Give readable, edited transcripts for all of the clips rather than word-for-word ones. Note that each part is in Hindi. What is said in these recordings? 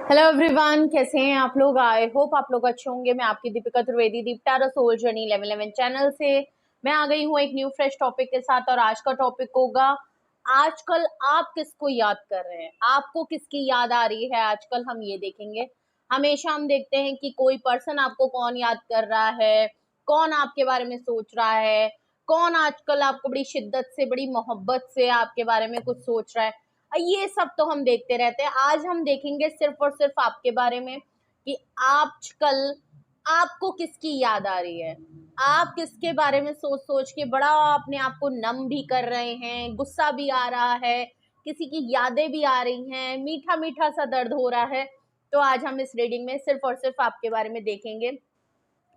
हेलो एवरीवन, कैसे हैं आप लोग। आई होप आप लोग अच्छे होंगे। मैं आपकी दीपिका त्रिवेदी, दीप टैरो सोल जर्नी 1111 चैनल से मैं आ गई हूँ एक न्यू फ्रेश टॉपिक के साथ। और आज का टॉपिक होगा, आजकल आप किसको याद कर रहे हैं, आपको किसकी याद आ रही है आजकल, हम ये देखेंगे। हमेशा हम देखते हैं कि कोई पर्सन आपको कौन याद कर रहा है, कौन आपके बारे में सोच रहा है, कौन आजकल आपको बड़ी शिद्दत से, बड़ी मोहब्बत से आपके बारे में कुछ सोच रहा है। ये सब तो हम देखते रहते हैं। आज हम देखेंगे सिर्फ और सिर्फ आपके बारे में कि आजकल आपको किसकी याद आ रही है। आप किसके बारे में सोच सोच के बड़ा अपने आप को नम भी कर रहे हैं, गुस्सा भी आ रहा है, किसी की यादें भी आ रही हैं, मीठा मीठा सा दर्द हो रहा है। तो आज हम इस रीडिंग में सिर्फ और सिर्फ आपके बारे में देखेंगे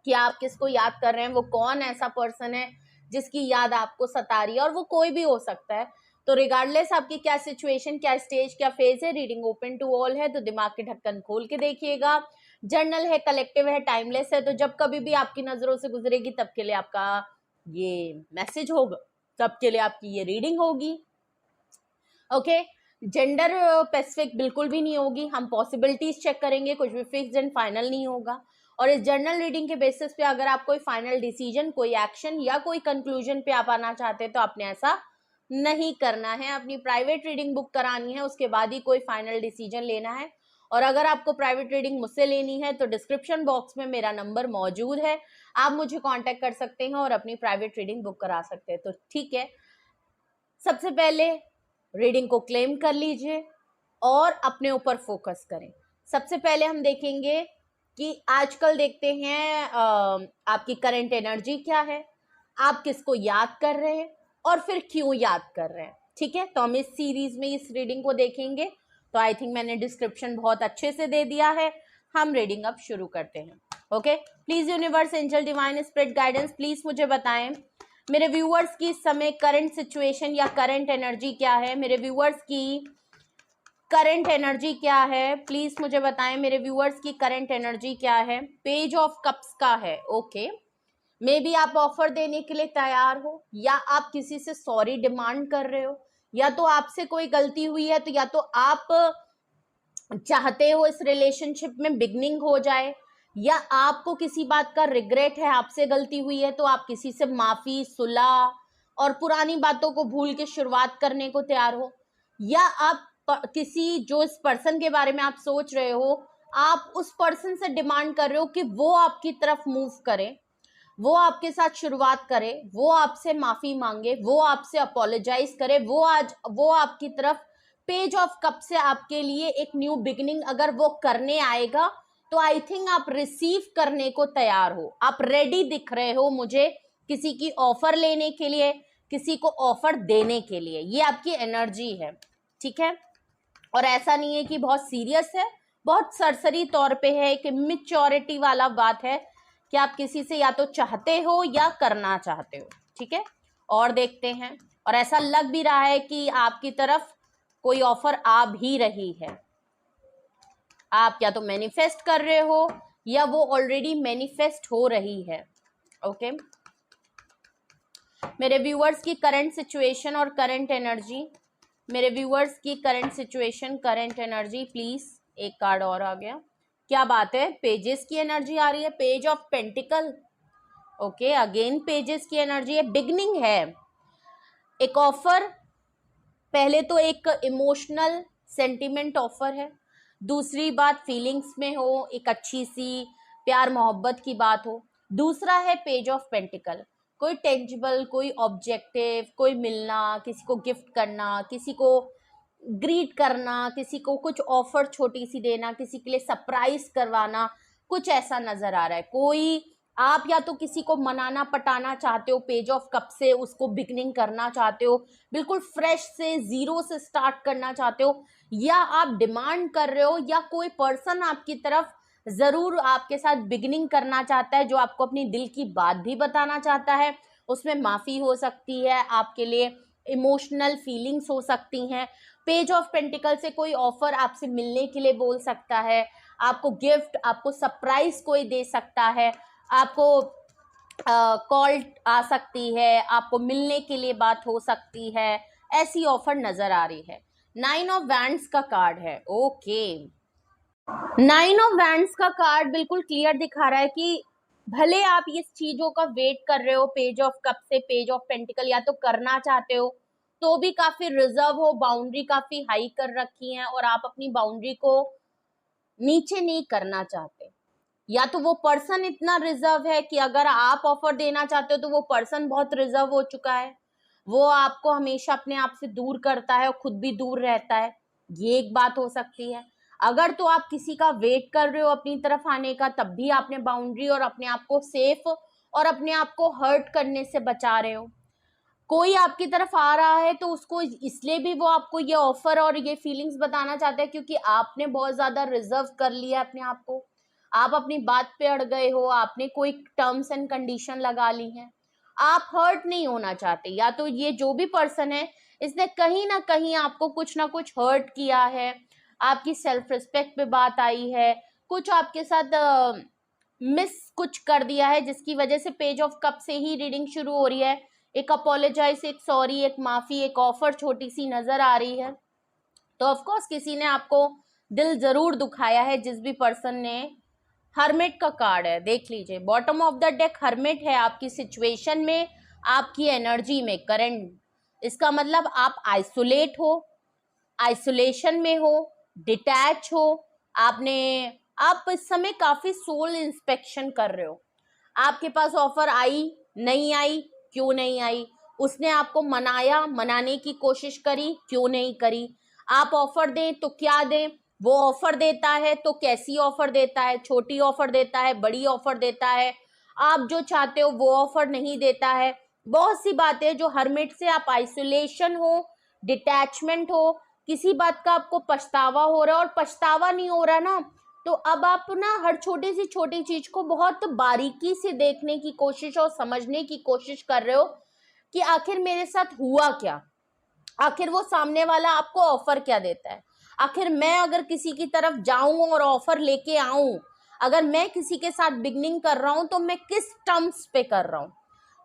कि आप किसको याद कर रहे हैं, वो कौन ऐसा पर्सन है जिसकी याद आपको सता रही है। और वो कोई भी हो सकता है। तो रिगार्डलेस आपकी क्या सिचुएशन, क्या स्टेज, क्या फेज है, रीडिंग ओपन टू ऑल है, तो दिमाग के ढक्कन खोल के देखिएगा। जर्नल है, कलेक्टिव है, टाइमलेस है, तो जब कभी भी आपकी नजरों से गुजरेगी तब के लिए आपका ये मैसेज होगा, तब के लिए आपकी ये रीडिंग होगी। ओके, जेंडर स्पेसिफिक बिल्कुल भी नहीं होगी। हम पॉसिबिलिटीज चेक करेंगे, कुछ भी फिक्स्ड एंड फाइनल नहीं होगा। और इस जर्नल रीडिंग के बेसिस पे अगर आप कोई फाइनल डिसीजन, कोई एक्शन या कोई कंक्लूजन पे आप आना चाहते हैं तो आपने ऐसा नहीं करना है। अपनी प्राइवेट रीडिंग बुक करानी है, उसके बाद ही कोई फाइनल डिसीजन लेना है। और अगर आपको प्राइवेट रीडिंग मुझसे लेनी है तो डिस्क्रिप्शन बॉक्स में मेरा नंबर मौजूद है, आप मुझे कांटेक्ट कर सकते हैं और अपनी प्राइवेट रीडिंग बुक करा सकते हैं। तो ठीक है, सबसे पहले रीडिंग को क्लेम कर लीजिए और अपने ऊपर फोकस करें। सबसे पहले हम देखेंगे कि आजकल देखते हैं आपकी करंट एनर्जी क्या है, आप किसको याद कर रहे हैं और फिर क्यों याद कर रहे हैं। ठीक है, तो हम इस सीरीज में इस रीडिंग को देखेंगे। तो आई थिंक मैंने डिस्क्रिप्शन बहुत अच्छे से दे दिया है। हम रीडिंग अब शुरू करते हैं। Okay, please universe, angel, divine, spirit guidance, please मुझे बताएं मेरे व्यूअर्स की इस समय करंट सिचुएशन या करंट एनर्जी क्या है। मेरे व्यूअर्स की करंट एनर्जी क्या है, प्लीज मुझे बताएं मेरे व्यूअर्स की करंट एनर्जी क्या है। पेज ऑफ कप्स का है। ओके, मे बी आप ऑफर देने के लिए तैयार हो, या आप किसी से सॉरी डिमांड कर रहे हो, या तो आपसे कोई गलती हुई है, तो या तो आप चाहते हो इस रिलेशनशिप में बिगनिंग हो जाए, या आपको किसी बात का रिग्रेट है, आपसे गलती हुई है तो आप किसी से माफी, सुलह और पुरानी बातों को भूल के शुरुआत करने को तैयार हो, या आप किसी जो इस पर्सन के बारे में आप सोच रहे हो, आप उस पर्सन से डिमांड कर रहे हो कि वो आपकी तरफ मूव करे, वो आपके साथ शुरुआत करे, वो आपसे माफी मांगे, वो आपसे अपोलोजाइज करे, वो आपकी तरफ पेज ऑफ कप से आपके लिए एक न्यू बिगिनिंग अगर वो करने आएगा तो आई थिंक आप रिसीव करने को तैयार हो, आप रेडी दिख रहे हो मुझे किसी की ऑफर लेने के लिए, किसी को ऑफर देने के लिए। ये आपकी एनर्जी है। ठीक है, और ऐसा नहीं है कि बहुत सीरियस है, बहुत सरसरी तौर पे है, एक इमेच्योरिटी वाला बात है कि आप किसी से या तो चाहते हो या करना चाहते हो। ठीक है, और देखते हैं। और ऐसा लग भी रहा है कि आपकी तरफ कोई ऑफर आ भी रही है। आप या तो मैनिफेस्ट कर रहे हो या वो ऑलरेडी मैनिफेस्ट हो रही है। ओके, मेरे व्यूअर्स की करंट सिचुएशन और करंट एनर्जी, मेरे व्यूअर्स की current situation, current energy, please. एक कार्ड और आ गया, क्या बात है, पेजेस की एनर्जी आ रही है, page of pentacle. Okay, again pages की एनर्जी है, बिगनिंग है, एक ऑफर। पहले तो एक इमोशनल सेंटिमेंट ऑफर है, दूसरी बात फीलिंग्स में हो, एक अच्छी सी प्यार मोहब्बत की बात हो। दूसरा है पेज ऑफ पेंटिकल, कोई टेंजिबल, कोई ऑब्जेक्टिव, कोई मिलना, किसी को गिफ्ट करना, किसी को ग्रीट करना, किसी को कुछ ऑफर छोटी सी देना, किसी के लिए सरप्राइज करवाना, कुछ ऐसा नजर आ रहा है। कोई आप या तो किसी को मनाना पटाना चाहते हो, पेज ऑफ कप से उसको बिगनिंग करना चाहते हो, बिल्कुल फ्रेश से जीरो से स्टार्ट करना चाहते हो, या आप डिमांड कर रहे हो, या कोई पर्सन आपकी तरफ जरूर आपके साथ बिगनिंग करना चाहता है, जो आपको अपनी दिल की बात भी बताना चाहता है। उसमें माफी हो सकती है, आपके लिए इमोशनल फीलिंग्स हो सकती हैं। पेज ऑफ पेंटिकल से कोई ऑफर आपसे मिलने के लिए बोल सकता है, आपको गिफ्ट, आपको सरप्राइज कोई दे सकता है, आपको कॉल आ सकती है, आपको मिलने के लिए बात हो सकती है, ऐसी ऑफर नजर आ रही है। 9 ऑफ वैंड्स का कार्ड है। ओके, नाइन ऑफ वैंड्स का कार्ड बिल्कुल क्लियर दिखा रहा है कि भले आप इस चीजों का वेट कर रहे हो, पेज ऑफ कप से पेज ऑफ पेंटिकल या तो करना चाहते हो, तो भी काफी रिजर्व हो, बाउंड्री काफी हाई कर रखी है और आप अपनी बाउंड्री को नीचे नहीं करना चाहते। या तो वो पर्सन इतना रिजर्व है कि अगर आप ऑफर देना चाहते हो तो वो पर्सन बहुत रिजर्व हो चुका है, वो आपको हमेशा अपने आप से दूर करता है और खुद भी दूर रहता है। ये एक बात हो सकती है। अगर तो आप किसी का वेट कर रहे हो अपनी तरफ आने का, तब भी आपने बाउंड्री और अपने आप को सेफ और अपने आप को हर्ट करने से बचा रहे हो। कोई आपकी तरफ आ रहा है तो उसको इसलिए भी वो आपको ये ऑफर और ये फीलिंग्स बताना चाहता है क्योंकि आपने बहुत ज्यादा रिजर्व कर लिया अपने आप को, आप अपनी बात पे अड़ गए हो, आपने कोई टर्म्स एंड कंडीशन लगा ली है, आप हर्ट नहीं होना चाहते। या तो ये जो भी पर्सन है इसने कहीं ना कहीं आपको कुछ ना कुछ हर्ट किया है, आपकी सेल्फ रिस्पेक्ट पे बात आई है, कुछ आपके साथ मिस कुछ कर दिया है, जिसकी वजह से पेज ऑफ कप से ही रीडिंग शुरू हो रही है। एक अपोलोजाइज, एक सॉरी, एक माफी, एक ऑफर छोटी सी नजर आ रही है। तो ऑफ कोर्स किसी ने आपको दिल जरूर दुखाया है, जिस भी पर्सन ने। हर्मिट का कार्ड है, देख लीजिए bottom of the deck hermit है आपकी सिचुएशन में, आपकी एनर्जी में करंट। इसका मतलब आप आइसोलेट हो, आइसोलेशन में हो, डिटैच हो, आपने आप इस समय काफी सोल इंस्पेक्शन कर रहे हो। आपके पास ऑफर आई, नहीं आई, क्यों नहीं आई, उसने आपको मनाया, मनाने की कोशिश करी, क्यों नहीं करी, आप ऑफर दें तो क्या दें, वो ऑफर देता है तो कैसी ऑफर देता है, छोटी ऑफर देता है, बड़ी ऑफर देता है, आप जो चाहते हो वो ऑफर नहीं देता है। बहुत सी बातें जो हर्मिट से आप आइसोलेशन हो, डिटैचमेंट हो, किसी बात का आपको पछतावा हो रहा है, और पछतावा नहीं हो रहा ना तो अब आप ना हर छोटी सी छोटी चीज को बहुत बारीकी से देखने की कोशिश और समझने की कोशिश कर रहे हो कि आखिर मेरे साथ हुआ क्या, आखिर वो सामने वाला आपको ऑफर क्या देता है, आखिर मैं अगर किसी की तरफ जाऊं और ऑफर लेके आऊं, अगर मैं किसी के साथ बिगनिंग कर रहा हूं तो मैं किस टर्म्स पे कर रहा हूं।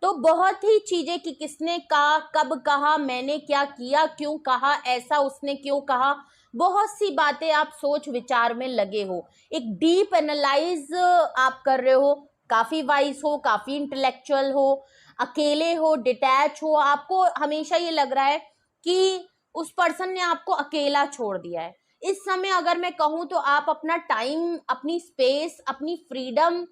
तो बहुत ही चीजें कि किसने कहा, कब कहा, मैंने क्या किया, क्यों कहा, ऐसा उसने क्यों कहा, बहुत सी बातें आप सोच विचार में लगे हो, एक डीप एनालाइज आप कर रहे हो, काफी वाइज हो, काफी इंटेलेक्चुअल हो, अकेले हो, डिटैच हो, आपको हमेशा ये लग रहा है कि उस पर्सन ने आपको अकेला छोड़ दिया है। इस समय अगर मैं कहूं तो आप अपना टाइम, अपनी स्पेस, अपनी फ्रीडम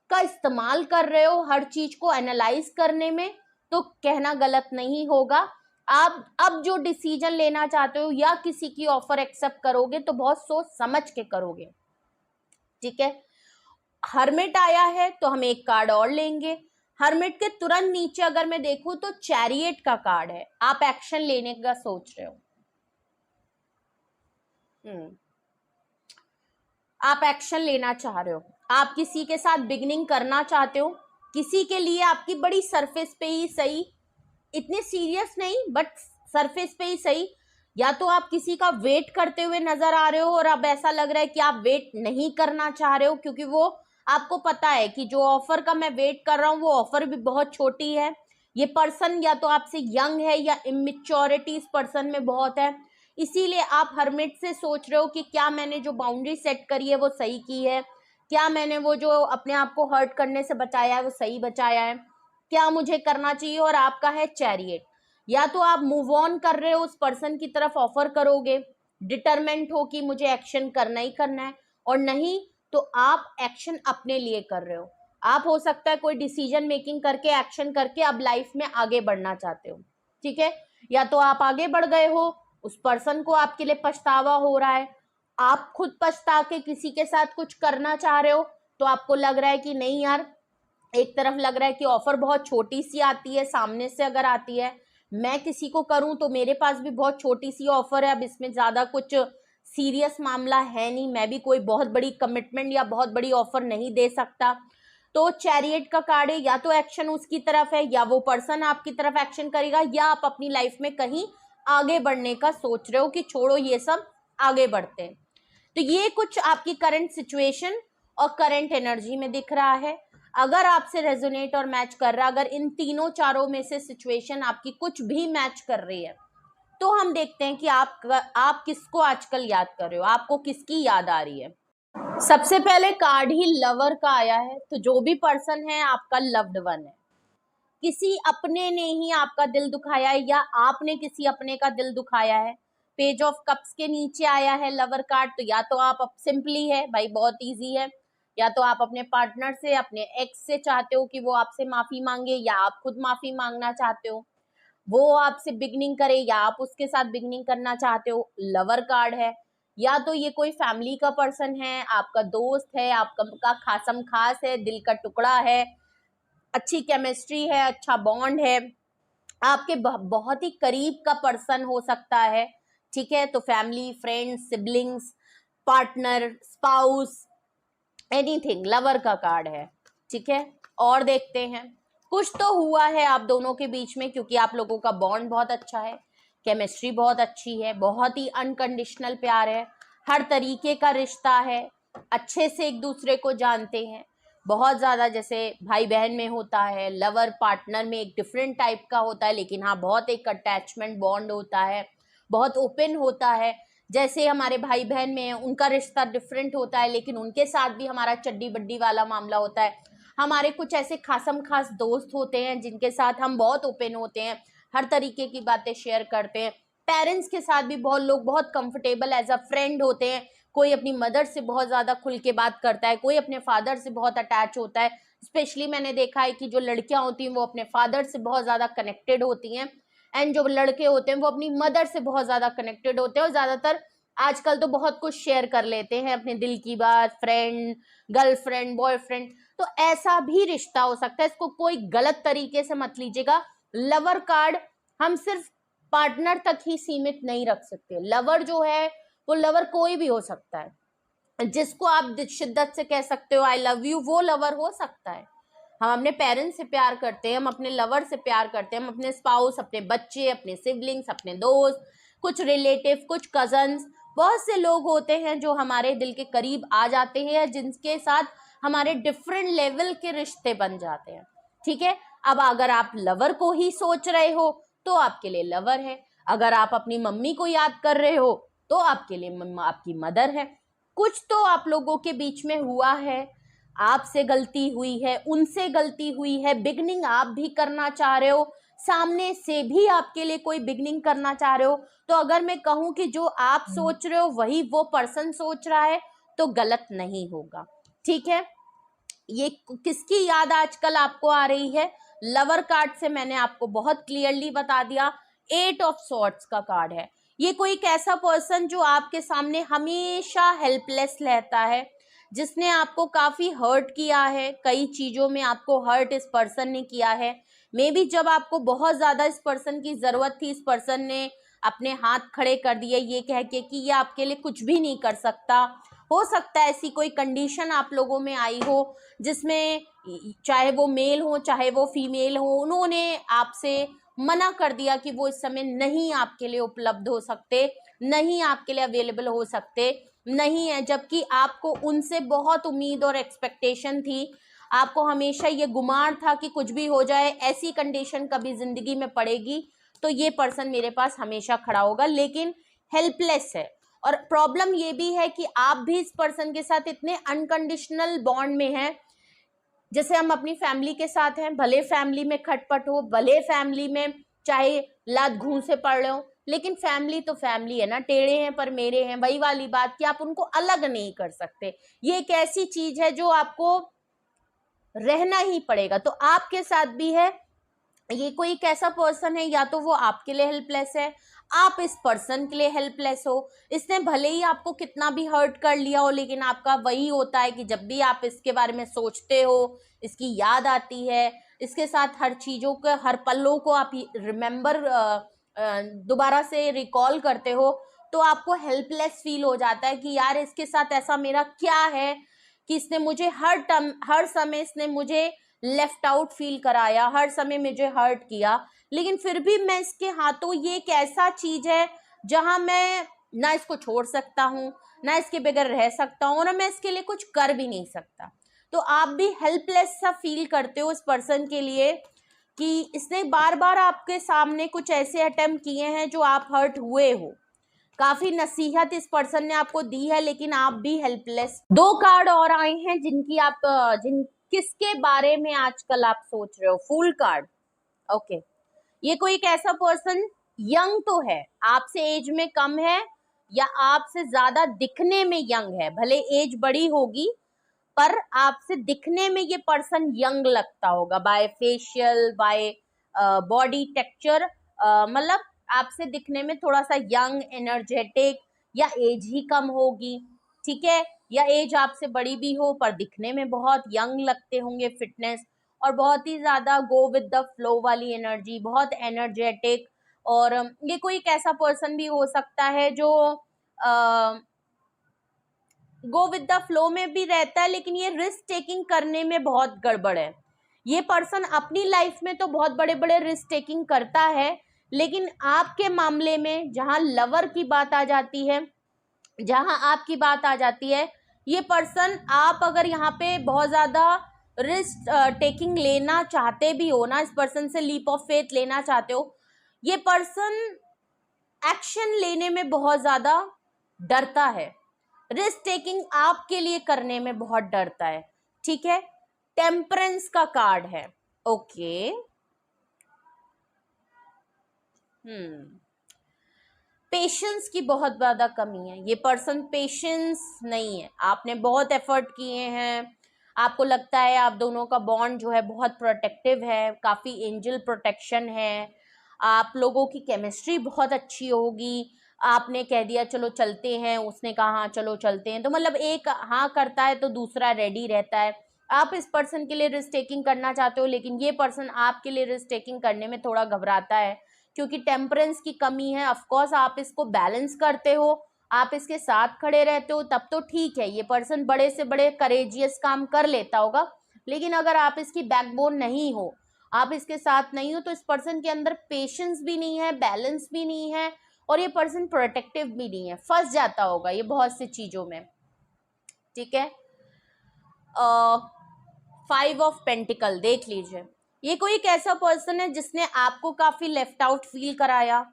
का इस्तेमाल कर रहे हो हर चीज को एनालाइज करने में, तो कहना गलत नहीं होगा। आप अब जो डिसीजन लेना चाहते हो या किसी की ऑफर एक्सेप्ट करोगे तो बहुत सोच समझ के करोगे, ठीक है। हर्मिट आया है तो हम एक कार्ड और लेंगे। हर्मिट के तुरंत नीचे अगर मैं देखूं तो चैरियट का कार्ड है, आप एक्शन लेने का सोच रहे हो। आप एक्शन लेना चाह रहे हो, आप किसी के साथ बिगनिंग करना चाहते हो, किसी के लिए आपकी बड़ी सरफेस पे ही सही, इतने सीरियस नहीं बट सरफेस पे ही सही, या तो आप किसी का वेट करते हुए नजर आ रहे हो और अब ऐसा लग रहा है कि आप वेट नहीं करना चाह रहे हो, क्योंकि वो आपको पता है कि जो ऑफर का मैं वेट कर रहा हूँ वो ऑफर भी बहुत छोटी है। ये पर्सन या तो आपसे यंग है या इमेच्योरिटी इस पर्सन में बहुत है, इसीलिए आप हर्मिट से सोच रहे हो कि क्या मैंने जो बाउंड्री सेट करी है वो सही की है, क्या मैंने वो जो अपने आप को हर्ट करने से बचाया है वो सही बचाया है, क्या मुझे करना चाहिए। और आपका है चैरियट, या तो आप मूव ऑन कर रहे हो, उस पर्सन की तरफ ऑफर करोगे, डिटरमेंट हो कि मुझे एक्शन करना ही करना है, और नहीं तो आप एक्शन अपने लिए कर रहे हो। आप हो सकता है कोई डिसीजन मेकिंग करके, एक्शन करके अब लाइफ में आगे बढ़ना चाहते हो, ठीक है। या तो आप आगे बढ़ गए हो, उस पर्सन को आपके लिए पछतावा हो रहा है, आप खुद पछता के किसी के साथ कुछ करना चाह रहे हो, तो आपको लग रहा है कि नहीं यार, एक तरफ लग रहा है कि ऑफर बहुत छोटी सी आती है, सामने से अगर आती है, मैं किसी को करूं तो मेरे पास भी बहुत छोटी सी ऑफर है, अब इसमें ज्यादा कुछ सीरियस मामला है नहीं, मैं भी कोई बहुत बड़ी कमिटमेंट या बहुत बड़ी ऑफर नहीं दे सकता। तो चैरियट का कार्ड है, या तो एक्शन उसकी तरफ है या वो पर्सन आपकी तरफ एक्शन करेगा, या आप अपनी लाइफ में कहीं आगे बढ़ने का सोच रहे हो कि छोड़ो ये सब, आगे बढ़ते हैं। तो ये कुछ आपकी करंट सिचुएशन और करंट एनर्जी में दिख रहा है। अगर आपसे रेजोनेट और मैच कर रहा है, अगर इन तीनों चारों में से सिचुएशन आपकी कुछ भी मैच कर रही है, तो हम देखते हैं कि आप किसको आजकल याद कर रहे हो, आपको किसकी याद आ रही है। सबसे पहले कार्ड ही लवर का आया है, तो जो भी पर्सन है आपका लव्ड वन है। किसी अपने ने ही आपका दिल दुखाया है या आपने किसी अपने का दिल दुखाया है। पेज ऑफ कप्स के नीचे आया है लवर कार्ड, तो या तो आप सिंपली है भाई, बहुत इजी है, या तो आप अपने पार्टनर से, अपने एक्स से चाहते हो कि वो आपसे माफी मांगे, या आप खुद माफी मांगना चाहते हो, वो आपसे बिगनिंग करे या आप उसके साथ बिगनिंग करना चाहते हो, लवर कार्ड है। या तो ये कोई फैमिली का पर्सन है, आपका दोस्त है, आपका खासम खास है, दिल का टुकड़ा है, अच्छी केमिस्ट्री है, अच्छा बॉन्ड है, आपके बहुत ही करीब का पर्सन हो सकता है। ठीक है, तो family, friends, siblings, partner, spouse, anything, lover का कार्ड है। ठीक है, और देखते हैं, कुछ तो हुआ है आप दोनों के बीच में, क्योंकि आप लोगों का बॉन्ड बहुत अच्छा है, केमिस्ट्री बहुत अच्छी है, बहुत ही अनकंडीशनल प्यार है, हर तरीके का रिश्ता है, अच्छे से एक दूसरे को जानते हैं बहुत ज़्यादा, जैसे भाई बहन में होता है, लवर पार्टनर में एक डिफरेंट टाइप का होता है, लेकिन हाँ बहुत एक अटैचमेंट बॉन्ड होता है, बहुत ओपन होता है। जैसे हमारे भाई बहन में उनका रिश्ता डिफरेंट होता है, लेकिन उनके साथ भी हमारा चड्डी बड्डी वाला मामला होता है। हमारे कुछ ऐसे खासम खास दोस्त होते हैं जिनके साथ हम बहुत ओपन होते हैं, हर तरीके की बातें शेयर करते हैं। पेरेंट्स के साथ भी बहुत लोग बहुत कंफर्टेबल एज अ फ्रेंड होते हैं, कोई अपनी मदर से बहुत ज़्यादा खुल के बात करता है, कोई अपने फादर से बहुत अटैच होता है। स्पेशली मैंने देखा है कि जो लड़कियां होती हैं वो अपने फादर से बहुत ज़्यादा कनेक्टेड होती हैं, एंड जो लड़के होते हैं वो अपनी मदर से बहुत ज़्यादा कनेक्टेड होते हैं, और ज़्यादातर आजकल तो बहुत कुछ शेयर कर लेते हैं, अपने दिल की बात, फ्रेंड, गर्लफ्रेंड, बॉयफ्रेंड। तो ऐसा भी रिश्ता हो सकता है, इसको कोई गलत तरीके से मत लीजिएगा। लवर कार्ड हम सिर्फ पार्टनर तक ही सीमित नहीं रख सकते। लवर जो है वो लवर कोई भी हो सकता है, जिसको आप शिद्दत से कह सकते हो आई लव यू, वो लवर हो सकता है। हम अपने पेरेंट्स से प्यार करते हैं, हम अपने लवर से प्यार करते हैं, हम अपने स्पाउस, अपने बच्चे, अपने सिबलिंग्स, अपने दोस्त, कुछ रिलेटिव, कुछ कजन्स, बहुत से लोग होते हैं जो हमारे दिल के करीब आ जाते हैं, जिनके साथ हमारे डिफरेंट लेवल के रिश्ते बन जाते हैं। ठीक है, अब अगर आप लवर को ही सोच रहे हो तो आपके लिए लवर है, अगर आप अपनी मम्मी को याद कर रहे हो तो आपके लिए आपकी मदर है। कुछ तो आप लोगों के बीच में हुआ है, आपसे गलती हुई है, उनसे गलती हुई है, बिगनिंग आप भी करना चाह रहे हो, सामने से भी आपके लिए कोई बिगनिंग करना चाह रहे हो। तो अगर मैं कहूं कि जो आप सोच रहे हो वही वो पर्सन सोच रहा है, तो गलत नहीं होगा। ठीक है, ये किसकी याद आजकल आपको आ रही है? लवर कार्ड से मैंने आपको बहुत क्लियरली बता दिया, 8 ऑफ सॉर्ड्स का कार्ड है। ये कोई एक ऐसा पर्सन जो आपके सामने हमेशा हेल्पलेस रहता है, जिसने आपको काफी हर्ट किया है, कई चीजों में आपको हर्ट इस पर्सन ने किया है। मे बी जब आपको बहुत ज्यादा इस पर्सन की जरूरत थी, इस पर्सन ने अपने हाथ खड़े कर दिए ये कह के कि ये आपके लिए कुछ भी नहीं कर सकता। हो सकता है ऐसी कोई कंडीशन आप लोगों में आई हो जिसमें चाहे वो मेल हो चाहे वो फीमेल हो, उन्होंने आपसे मना कर दिया कि वो इस समय नहीं आपके लिए उपलब्ध हो सकते, नहीं आपके लिए अवेलेबल हो सकते, नहीं है, जबकि आपको उनसे बहुत उम्मीद और एक्सपेक्टेशन थी। आपको हमेशा ये गुमान था कि कुछ भी हो जाए, ऐसी कंडीशन कभी जिंदगी में पड़ेगी तो ये पर्सन मेरे पास हमेशा खड़ा होगा, लेकिन हेल्पलेस है। और प्रॉब्लम ये भी है कि आप भी इस पर्सन के साथ इतने अनकंडीशनल बॉन्ड में हैं, जैसे हम अपनी फैमिली के साथ हैं, भले फैमिली में खटपट हो, भले फैमिली में चाहे लात घूंसे पड़ रहे हो, लेकिन फैमिली तो फैमिली है ना, टेढ़े हैं पर मेरे हैं, वही वाली बात कि आप उनको अलग नहीं कर सकते। ये एक ऐसी चीज है जो आपको रहना ही पड़ेगा। तो आपके साथ भी है, ये कोई एक ऐसा पर्सन है, या तो वो आपके लिए हेल्पलेस है, आप इस पर्सन के लिए हेल्पलेस हो। इसने भले ही आपको कितना भी हर्ट कर लिया हो, लेकिन आपका वही होता है कि जब भी आप इसके बारे में सोचते हो, इसकी याद आती है, इसके साथ हर चीज़ों के हर पलों को आप रिमेंबर दोबारा से रिकॉल करते हो, तो आपको हेल्पलेस फील हो जाता है कि यार इसके साथ ऐसा मेरा क्या है कि इसने मुझे हर समय इसने मुझे लेफ्ट आउट फील कराया, हर समय मुझे हर्ट किया, लेकिन फिर भी मैं इसके हाथों, ये एक ऐसा चीज है जहां मैं ना इसको छोड़ सकता हूँ, ना इसके बगैर रह सकता हूँ, और मैं इसके लिए कुछ कर भी नहीं सकता। तो आप भी हेल्पलेस सा फील करते हो इस पर्सन के लिए कि इसने बार बार आपके सामने कुछ ऐसे अटेम्प्ट किए हैं जो आप हर्ट हुए हो, काफी नसीहत इस पर्सन ने आपको दी है, लेकिन आप भी हेल्पलेस। 2 कार्ड और आए हैं जिन किसके बारे में आजकल आप सोच रहे हो। Fool card. ओके, ये कोई एक ऐसा पर्सन यंग तो है, आपसे एज में कम है या आपसे ज्यादा दिखने में यंग है। भले एज बड़ी होगी पर आपसे दिखने में ये पर्सन यंग लगता होगा, by facial, by body texture, मतलब आपसे दिखने में थोड़ा सा यंग, एनर्जेटिक, या एज ही कम होगी, ठीक है, या एज आपसे बड़ी भी हो पर दिखने में बहुत यंग लगते होंगे, फिटनेस और बहुत ही ज्यादा गो विद द फ्लो वाली एनर्जी, बहुत एनर्जेटिक। और ये कोई एक ऐसा पर्सन भी हो सकता है जो गो विद द फ्लो में भी रहता है, लेकिन ये रिस्क टेकिंग करने में बहुत गड़बड़ है। ये पर्सन अपनी लाइफ में तो बहुत बड़े बड़े रिस्क टेकिंग करता है, लेकिन आपके मामले में जहां लवर की बात आ जाती है, जहां आपकी बात आ जाती है, ये पर्सन, आप अगर यहाँ पे बहुत ज्यादा रिस्क टेकिंग लेना चाहते भी हो ना, इस पर्सन से लीप ऑफ फेथ लेना चाहते हो, ये पर्सन एक्शन लेने में बहुत ज्यादा डरता है, रिस्क टेकिंग आपके लिए करने में बहुत डरता है, ठीक है। टेम्परेंस का कार्ड है। ओके, पेशेंस की बहुत ज्यादा कमी है, ये पर्सन पेशेंस नहीं है। आपने बहुत एफर्ट किए हैं, आपको लगता है आप दोनों का बॉन्ड जो है बहुत प्रोटेक्टिव है, काफी एंजल प्रोटेक्शन है, आप लोगों की केमिस्ट्री बहुत अच्छी होगी। आपने कह दिया चलो चलते हैं, उसने कहा हाँ चलो चलते हैं, तो मतलब एक हाँ करता है तो दूसरा रेडी रहता है। आप इस पर्सन के लिए रिस्क टेकिंग करना चाहते हो, लेकिन ये पर्सन आपके लिए रिस्क टेकिंग करने में थोड़ा घबराता है, क्योंकि टेम्परेंस की कमी है। ऑफ कोर्स आप इसको बैलेंस करते हो, आप इसके साथ खड़े रहते हो, तब तो ठीक है, ये पर्सन बड़े से बड़े करेजियस काम कर लेता होगा। लेकिन अगर आप इसकी बैकबोन नहीं हो, आप इसके साथ नहीं हो, तो इस पर्सन के अंदर पेशेंस भी नहीं है, बैलेंस भी नहीं है, और ये पर्सन प्रोटेक्टिव भी नहीं है, फंस जाता होगा ये बहुत सी चीजों में, ठीक है। 5 ऑफ पेंटिकल देख लीजिए, ये कोई एक ऐसा पर्सन है जिसने आपको काफी लेफ्ट आउट फील कराया,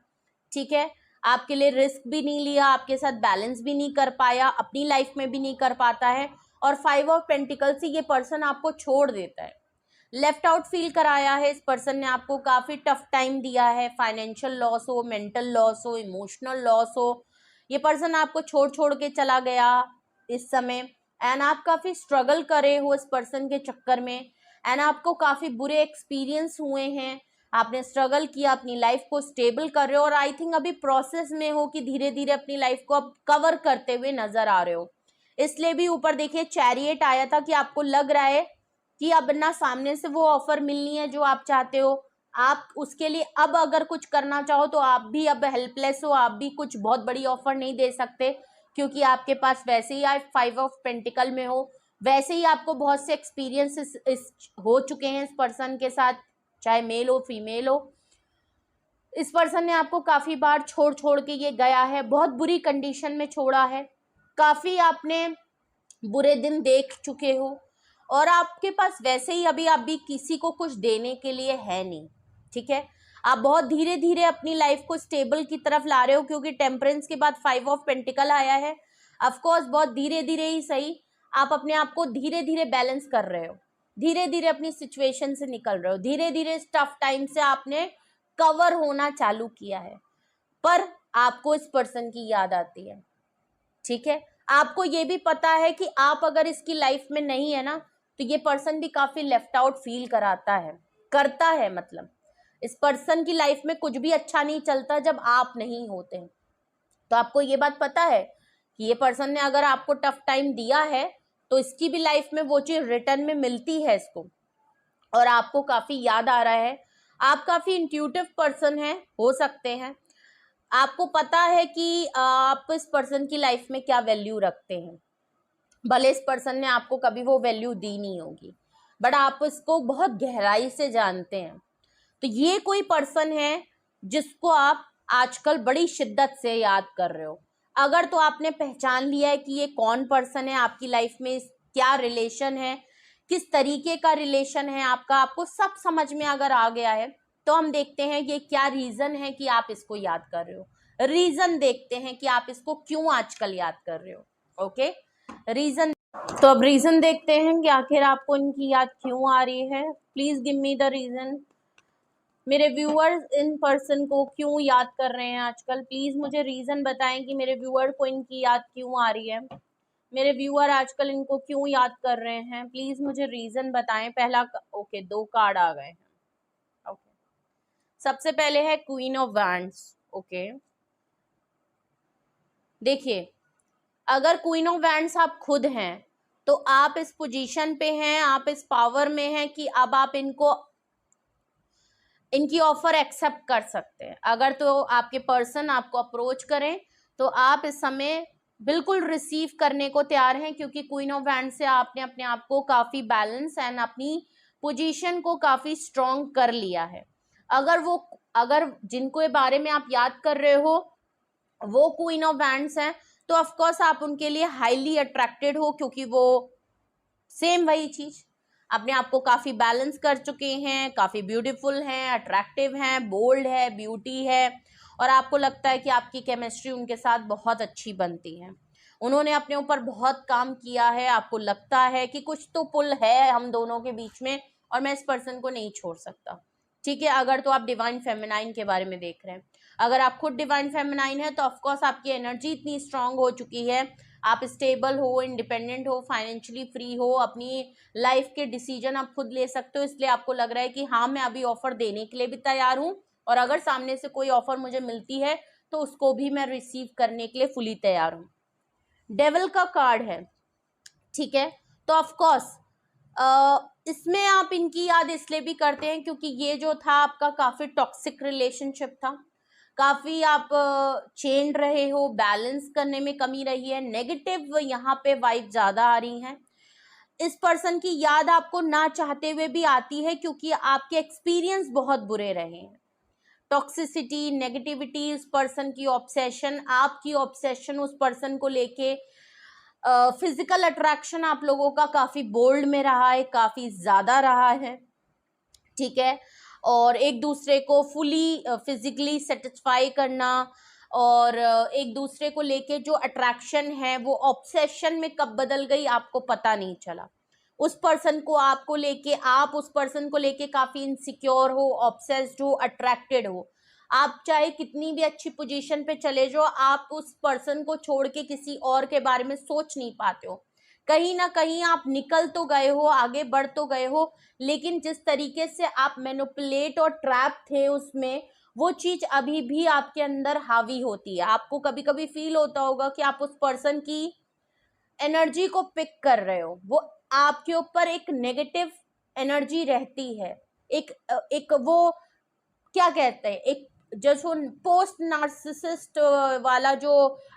ठीक है, आपके लिए रिस्क भी नहीं लिया, आपके साथ बैलेंस भी नहीं कर पाया, अपनी लाइफ में भी नहीं कर पाता है, और 5 ऑफ पेंटिकल से ये पर्सन आपको छोड़ देता है, लेफ्ट आउट फील कराया है। इस पर्सन ने आपको काफी टफ टाइम दिया है, फाइनेंशियल लॉस हो, मेंटल लॉस हो, इमोशनल लॉस हो, ये पर्सन आपको छोड़ छोड़ के चला गया इस समय, एंड आप काफी स्ट्रगल करे हो इस पर्सन के चक्कर में, एंड आपको काफी बुरे एक्सपीरियंस हुए हैं, आपने स्ट्रगल किया, अपनी लाइफ को स्टेबल कर रहे हो, और आई थिंक अभी प्रोसेस में हो कि धीरे धीरे अपनी लाइफ को अब कवर करते हुए नजर आ रहे हो। इसलिए भी ऊपर देखिए चैरियट आया था कि आपको लग रहा है कि अब ना सामने से वो ऑफर मिलनी है जो आप चाहते हो, आप उसके लिए अब अगर कुछ करना चाहो तो आप भी अब हेल्पलेस हो, आप भी कुछ बहुत बड़ी ऑफर नहीं दे सकते, क्योंकि आपके पास वैसे ही आप 5 ऑफ पेंटिकल में हो, वैसे ही आपको बहुत से एक्सपीरियंसेस हो चुके हैं इस पर्सन के साथ, चाहे मेल हो फीमेल हो। इस पर्सन ने आपको काफी बार छोड़ छोड़ के ये गया है, बहुत बुरी कंडीशन में छोड़ा है, काफी आपने बुरे दिन देख चुके हो, और आपके पास वैसे ही अभी किसी को कुछ देने के लिए है नहीं, ठीक है। आप बहुत धीरे धीरे अपनी लाइफ को स्टेबल की तरफ ला रहे हो, क्योंकि टेम्परेंस के बाद 5 ऑफ पेंटिकल आया है। ऑफ कोर्स बहुत धीरे धीरे ही सही, आप अपने आप को धीरे धीरे बैलेंस कर रहे हो, धीरे धीरे अपनी सिचुएशन से निकल रहे हो, धीरे धीरे टफ टाइम से आपने कवर होना चालू किया है, पर आपको इस पर्सन की याद आती है, ठीक है। आपको ये भी पता है कि आप अगर इसकी लाइफ में नहीं है ना, तो ये पर्सन भी काफी लेफ्ट आउट फील करता है, मतलब इस पर्सन की लाइफ में कुछ भी अच्छा नहीं चलता जब आप नहीं होते हैं। तो आपको ये बात पता है कि ये पर्सन ने अगर आपको टफ टाइम दिया है तो इसकी भी लाइफ में वो चीज रिटर्न में मिलती है इसको, और आपको काफी याद आ रहा है। आप काफी इंट्यूटिव पर्सन है, हो सकते हैं, आपको पता है कि आप इस पर्सन की लाइफ में क्या वैल्यू रखते हैं, भले इस पर्सन ने आपको कभी वो वैल्यू दी नहीं होगी, बट आप इसको बहुत गहराई से जानते हैं। तो ये कोई पर्सन है जिसको आप आजकल बड़ी शिद्दत से याद कर रहे हो। अगर तो आपने पहचान लिया है कि ये कौन पर्सन है आपकी लाइफ में, क्या रिलेशन है, किस तरीके का रिलेशन है आपका, आपको सब समझ में अगर आ गया है, तो हम देखते हैं ये क्या रीजन है कि आप इसको याद कर रहे हो। रीजन देखते हैं कि आप इसको क्यों आजकल याद कर रहे हो। Okay, reason. तो अब रीजन देखते हैं कि आखिर आपको इनकी याद क्यों आ रही है। Please give me the reason. मेरे व्यूअर्स इन पर्सन को क्यों याद कर रहे हैं आजकल, प्लीज मुझे रीजन बताएं कि मेरे व्यूअर को इनकी याद क्यों आ रही है। मेरे व्यूअर आजकल इनको क्यों याद कर रहे हैं, प्लीज मुझे रीजन बताएं। पहला ओके, 2 कार्ड आ गए हैं। ओके, सबसे पहले है क्वीन ऑफ वैंड्स। ओके, देखिए, अगर क्वीन ऑफ वैंड्स आप खुद हैं तो आप इस पोजीशन पे हैं, आप इस पावर में हैं कि अब आप इनकी ऑफर एक्सेप्ट कर सकते हैं। अगर तो आपके पर्सन आपको अप्रोच करें तो आप इस समय बिल्कुल रिसीव करने को तैयार हैं, क्योंकि क्वीन ऑफ वैंड से आपने अपने आप को काफी बैलेंस एंड अपनी पोजीशन को काफी स्ट्रॉन्ग कर लिया है। अगर जिनको बारे में आप याद कर रहे हो वो क्वीन ऑफ वैंड्स हैं, तो ऑफ कोर्स आप उनके लिए हाईली अट्रैक्टेड हो, क्योंकि वो सेम वही चीज अपने आप को काफी बैलेंस कर चुके हैं, काफी ब्यूटीफुल हैं, अट्रैक्टिव हैं, बोल्ड है, ब्यूटी है, और आपको लगता है कि आपकी केमिस्ट्री उनके साथ बहुत अच्छी बनती है। उन्होंने अपने ऊपर बहुत काम किया है, आपको लगता है कि कुछ तो पुल है हम दोनों के बीच में और मैं इस पर्सन को नहीं छोड़ सकता। ठीक है, अगर तो आप डिवाइन फेमिनाइन के बारे में देख रहे हैं, अगर आप खुद डिवाइन फेमिनाइन है तो ऑफकोर्स आपकी एनर्जी इतनी स्ट्रांग हो चुकी है, आप स्टेबल हो, इंडिपेंडेंट हो, फाइनेंशियली फ्री हो, अपनी लाइफ के डिसीजन आप खुद ले सकते हो। इसलिए आपको लग रहा है कि हाँ, मैं अभी ऑफर देने के लिए भी तैयार हूँ, और अगर सामने से कोई ऑफर मुझे मिलती है तो उसको भी मैं रिसीव करने के लिए फुली तैयार हूँ। डेविल का कार्ड है, ठीक है, तो ऑफकोर्स इसमें आप इनकी याद इसलिए भी करते हैं क्योंकि ये जो था आपका काफी टॉक्सिक रिलेशनशिप था, काफी आप चेन रहे हो, बैलेंस करने में कमी रही है, नेगेटिव यहाँ पे वाइब ज्यादा आ रही हैं। इस पर्सन की याद आपको ना चाहते हुए भी आती है क्योंकि आपके एक्सपीरियंस बहुत बुरे रहे हैं। टॉक्सिसिटी, नेगेटिविटी, उस पर्सन की ऑब्सेशन, आपकी ऑब्सेशन उस पर्सन को लेके, फिजिकल अट्रैक्शन आप लोगों का काफी बोल्ड में रहा है, काफी ज्यादा रहा है, ठीक है, और एक दूसरे को फुली फिजिकली सेटिस्फाई करना, और एक दूसरे को लेके जो अट्रैक्शन है वो ऑब्सेशन में कब बदल गई आपको पता नहीं चला। उस पर्सन को आपको लेके, आप उस पर्सन को लेके काफी इनसिक्योर हो, ऑब्सेस्ड हो, अट्रैक्टेड हो। आप चाहे कितनी भी अच्छी पोजीशन पे चले जाओ, आप उस पर्सन को छोड़ के किसी और के बारे में सोच नहीं पाते हो। कहीं ना कहीं आप निकल तो गए हो, आगे बढ़ तो गए हो, लेकिन जिस तरीके से आप मैनिपुलेट और ट्रैप थे उसमें, वो चीज अभी भी आपके अंदर हावी होती है। आपको कभी कभी फील होता होगा कि आप उस पर्सन की एनर्जी को पिक कर रहे हो, वो आपके ऊपर एक नेगेटिव एनर्जी रहती है, एक एक वो क्या कहते हैं, एक जो पोस्ट नार्सिसिस्ट वाला जो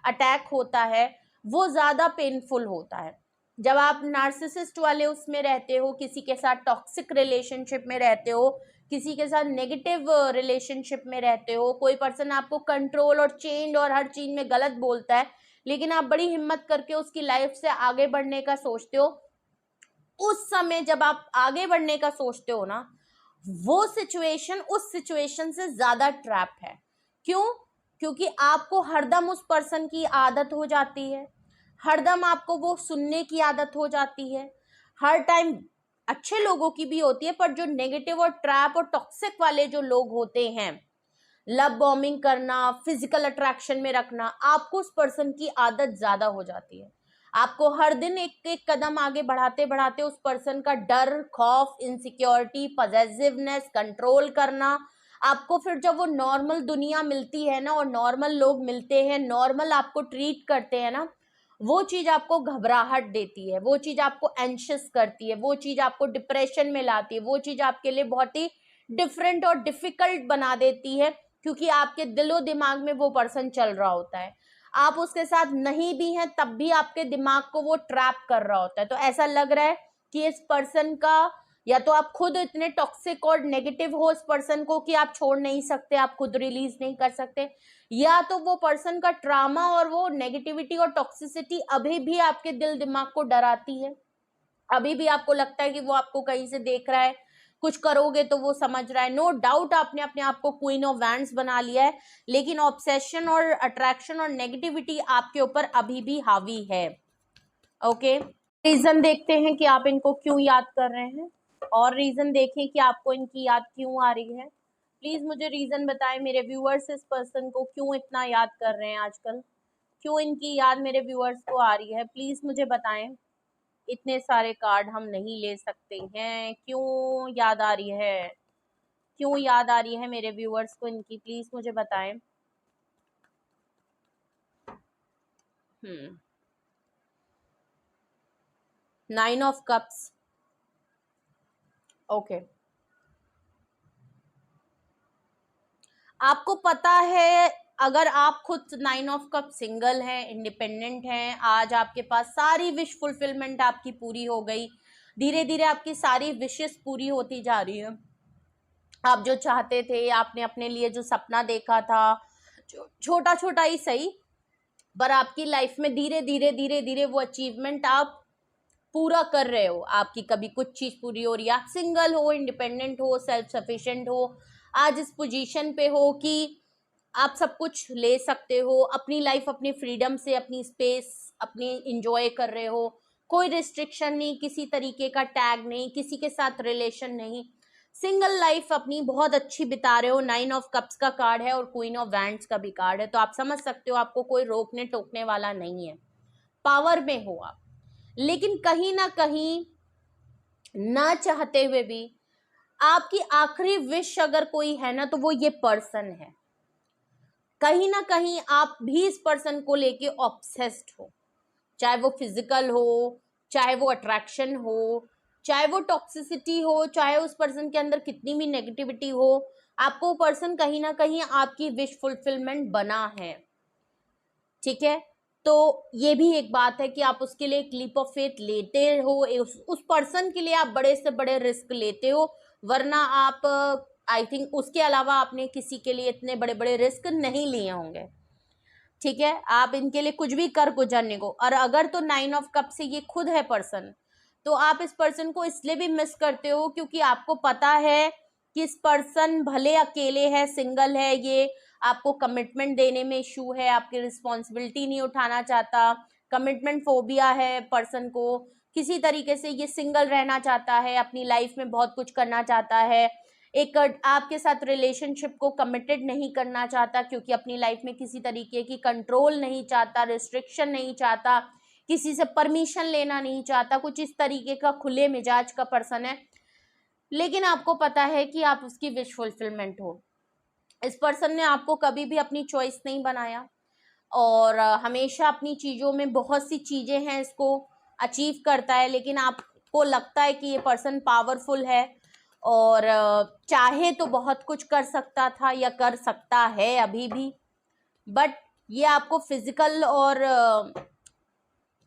अटैक होता है वो ज्यादा पेनफुल होता है। जब आप नार्सिसिस्ट वाले उसमें रहते हो, किसी के साथ टॉक्सिक रिलेशनशिप में रहते हो, किसी के साथ नेगेटिव रिलेशनशिप में रहते हो, कोई पर्सन आपको कंट्रोल और चेंज और हर चीज में गलत बोलता है, लेकिन आप बड़ी हिम्मत करके उसकी लाइफ से आगे बढ़ने का सोचते हो, उस समय जब आप आगे बढ़ने का सोचते हो ना, वो सिचुएशन उस सिचुएशन से ज्यादा ट्रैप है। क्यों? क्योंकि आपको हरदम उस पर्सन की आदत हो जाती है, हरदम आपको वो सुनने की आदत हो जाती है, हर टाइम अच्छे लोगों की भी होती है, पर जो नेगेटिव और ट्रैप और टॉक्सिक वाले जो लोग होते हैं, लव बॉम्बिंग करना, फिजिकल अट्रैक्शन में रखना, आपको उस पर्सन की आदत ज्यादा हो जाती है। आपको हर दिन एक एक कदम आगे बढ़ाते बढ़ाते उस पर्सन का डर, खौफ, इनसिक्योरिटी, पॉजेसिवनेस, कंट्रोल करना, आपको फिर जब वो नॉर्मल दुनिया मिलती है ना और नॉर्मल लोग मिलते हैं, नॉर्मल आपको ट्रीट करते हैं ना, वो चीज आपको घबराहट देती है, वो चीज आपको एंशियस करती है, वो चीज आपको डिप्रेशन में लाती है, वो चीज आपके लिए बहुत ही डिफरेंट और डिफिकल्ट बना देती है, क्योंकि आपके दिलो दिमाग में वो पर्सन चल रहा होता है। आप उसके साथ नहीं भी हैं तब भी आपके दिमाग को वो ट्रैप कर रहा होता है। तो ऐसा लग रहा है कि इस पर्सन का, या तो आप खुद इतने टॉक्सिक और नेगेटिव हो इस पर्सन को कि आप छोड़ नहीं सकते, आप खुद रिलीज नहीं कर सकते, या तो वो पर्सन का ट्रामा और वो नेगेटिविटी और टॉक्सिसिटी अभी भी आपके दिल दिमाग को डराती है, अभी भी आपको लगता है कि वो आपको कहीं से देख रहा है, कुछ करोगे तो वो समझ रहा है। नो डाउट आपने अपने आप को क्वीन ऑफ वैंड्स बना लिया है, लेकिन ऑब्सेशन और अट्रैक्शन और नेगेटिविटी आपके ऊपर अभी भी हावी है। ओके, रीजन देखते हैं कि आप इनको क्यों याद कर रहे हैं, और रीजन देखें कि आपको इनकी याद क्यों आ रही है। प्लीज मुझे रीजन बताएं, मेरे व्यूअर्स इस पर्सन को क्यों इतना याद कर रहे हैं आजकल, क्यों इनकी याद मेरे व्यूअर्स को आ रही है, प्लीज मुझे बताएं। इतने सारे कार्ड हम नहीं ले सकते हैं, क्यों याद आ रही है, क्यों याद आ रही है मेरे व्यूअर्स को इनकी, प्लीज मुझे बताएं। 9 ऑफ कप्स, ओके। आपको पता है, अगर आप खुद 9 ऑफ कप सिंगल हैं, इंडिपेंडेंट हैं, आज आपके पास सारी विश फुलफिलमेंट आपकी पूरी हो गई, धीरे धीरे आपकी सारी विशेस पूरी होती जा रही है। आप जो चाहते थे, आपने अपने लिए जो सपना देखा था, छोटा छोटा ही सही, पर आपकी लाइफ में धीरे धीरे धीरे धीरे वो अचीवमेंट आप पूरा कर रहे हो। आपकी कभी कुछ चीज पूरी हो रही है, आप सिंगल हो, इंडिपेंडेंट हो, सेल्फ सफिशिएंट हो, आज इस पोजीशन पे हो कि आप सब कुछ ले सकते हो, अपनी लाइफ अपनी फ्रीडम से, अपनी स्पेस अपनी इंजॉय कर रहे हो, कोई रिस्ट्रिक्शन नहीं, किसी तरीके का टैग नहीं, किसी के साथ रिलेशन नहीं, सिंगल लाइफ अपनी बहुत अच्छी बिता रहे हो। 9 ऑफ कप्स का कार्ड है और क्वीन ऑफ वैंड्स का भी कार्ड है, तो आप समझ सकते हो आपको कोई रोकने टोकने वाला नहीं है, पावर में हो आप। लेकिन कहीं ना कहीं ना चाहते हुए भी आपकी आखिरी विश अगर कोई है ना, तो वो ये पर्सन है। कहीं ना कहीं आप भी इस पर्सन को लेके ऑब्सेस्ड हो, चाहे वो फिजिकल हो, चाहे वो अट्रैक्शन हो, चाहे वो टॉक्सिसिटी हो, चाहे उस पर्सन के अंदर कितनी भी नेगेटिविटी हो, आपको वो पर्सन कहीं ना कहीं आपकी विश फुलफिलमेंट बना है। ठीक है, तो ये भी एक बात है कि आप उसके लिए एक लीप ऑफ फेथ लेते हो, उस पर्सन के लिए आप बड़े से बड़े रिस्क लेते हो, वरना आप आई थिंक उसके अलावा आपने किसी के लिए इतने बड़े बड़े रिस्क नहीं लिए होंगे। ठीक है, आप इनके लिए कुछ भी कर गुजरने को, और अगर तो 9 ऑफ कप से ये खुद है पर्सन, तो आप इस पर्सन को इसलिए भी मिस करते हो क्योंकि आपको पता है कि इस पर्सन भले अकेले है, सिंगल है, ये आपको कमिटमेंट देने में इशू है, आपकी रिस्पॉन्सिबिलिटी नहीं उठाना चाहता, कमिटमेंट फोबिया है पर्सन को, किसी तरीके से ये सिंगल रहना चाहता है, अपनी लाइफ में बहुत कुछ करना चाहता है, एक आपके साथ रिलेशनशिप को कमिटेड नहीं करना चाहता क्योंकि अपनी लाइफ में किसी तरीके की कंट्रोल नहीं चाहता, रिस्ट्रिक्शन नहीं चाहता, किसी से परमिशन लेना नहीं चाहता, कुछ इस तरीके का खुले मिजाज का पर्सन है। लेकिन आपको पता है कि आप उसकी विश फुलफिलमेंट हो। इस पर्सन ने आपको कभी भी अपनी चॉइस नहीं बनाया, और हमेशा अपनी चीज़ों में बहुत सी चीज़ें हैं इसको अचीव करता है, लेकिन आपको लगता है कि ये पर्सन पावरफुल है और चाहे तो बहुत कुछ कर सकता था या कर सकता है अभी भी, बट ये आपको फिजिकल और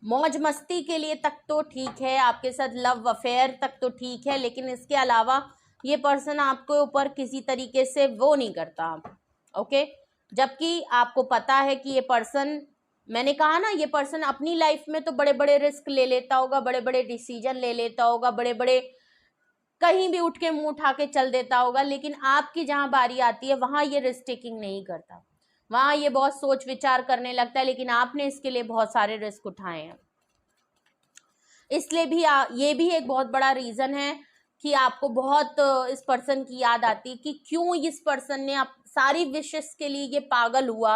मौज मस्ती के लिए तक तो ठीक है, आपके साथ लव अफेयर तक तो ठीक है, लेकिन इसके अलावा ये पर्सन आपके ऊपर किसी तरीके से वो नहीं करता। ओके, जबकि आपको पता है कि ये पर्सन, मैंने कहा ना, ये पर्सन अपनी लाइफ में तो बड़े बड़े रिस्क ले लेता होगा, बड़े बड़े डिसीजन ले लेता होगा, बड़े बड़े कहीं भी उठ के मुंह उठा के चल देता होगा, लेकिन आपकी जहां बारी आती है वहां ये रिस्क टेकिंग नहीं करता, वहां ये बहुत सोच विचार करने लगता है, लेकिन आपने इसके लिए बहुत सारे रिस्क उठाए हैं। इसलिए भी ये भी एक बहुत बड़ा रीजन है कि आपको बहुत इस पर्सन की याद आती है कि क्यों इस पर्सन ने सारी विशेस के लिए ये पागल हुआ,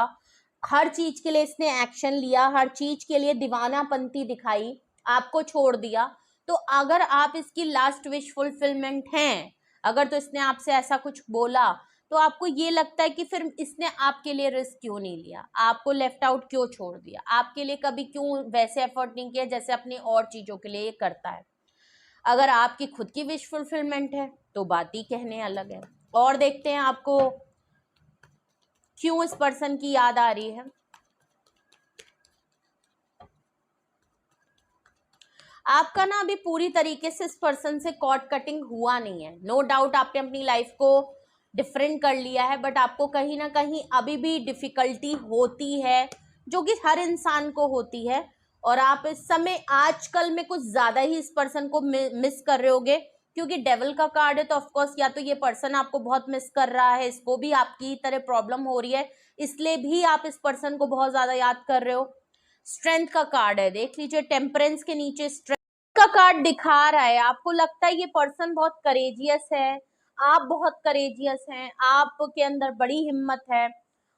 हर चीज के लिए इसने एक्शन लिया, हर चीज के लिए दीवानापंती दिखाई, आपको छोड़ दिया। तो अगर आप इसकी लास्ट विश फुलफिलमेंट हैं, अगर तो इसने आपसे ऐसा कुछ बोला, तो आपको ये लगता है कि फिर इसने आपके लिए रिस्क क्यों नहीं लिया, आपको लेफ्ट आउट क्यों छोड़ दिया, आपके लिए कभी क्यों वैसे एफर्ट नहीं किया जैसे अपनी और चीजों के लिए ये करता है। अगर आपकी खुद की विश फुलफिलमेंट है तो बात ही कहने अलग है। और देखते हैं आपको क्यों इस पर्सन की याद आ रही है। आपका ना अभी पूरी तरीके से इस पर्सन से कॉर्ड कटिंग हुआ नहीं है। नो डाउट आपने अपनी लाइफ को डिफरेंट कर लिया है, बट आपको कहीं ना कहीं अभी भी डिफिकल्टी होती है, जो कि हर इंसान को होती है। और आप इस समय आजकल में कुछ ज्यादा ही इस पर्सन को मिस कर रहे होगे क्योंकि डेविल का कार्ड है तो ऑफकोर्स या तो ये पर्सन आपको बहुत मिस कर रहा है, इसको भी आपकी तरह प्रॉब्लम हो रही है, इसलिए भी आप इस पर्सन को बहुत ज्यादा याद कर रहे हो। स्ट्रेंथ का कार्ड है, देख लीजिए, टेम्परेंस के नीचे स्ट्रेंथ का कार्ड दिखा रहा है। आपको लगता है ये पर्सन बहुत करेजियस है, आप बहुत करेजियस हैं, आपके अंदर बड़ी हिम्मत है,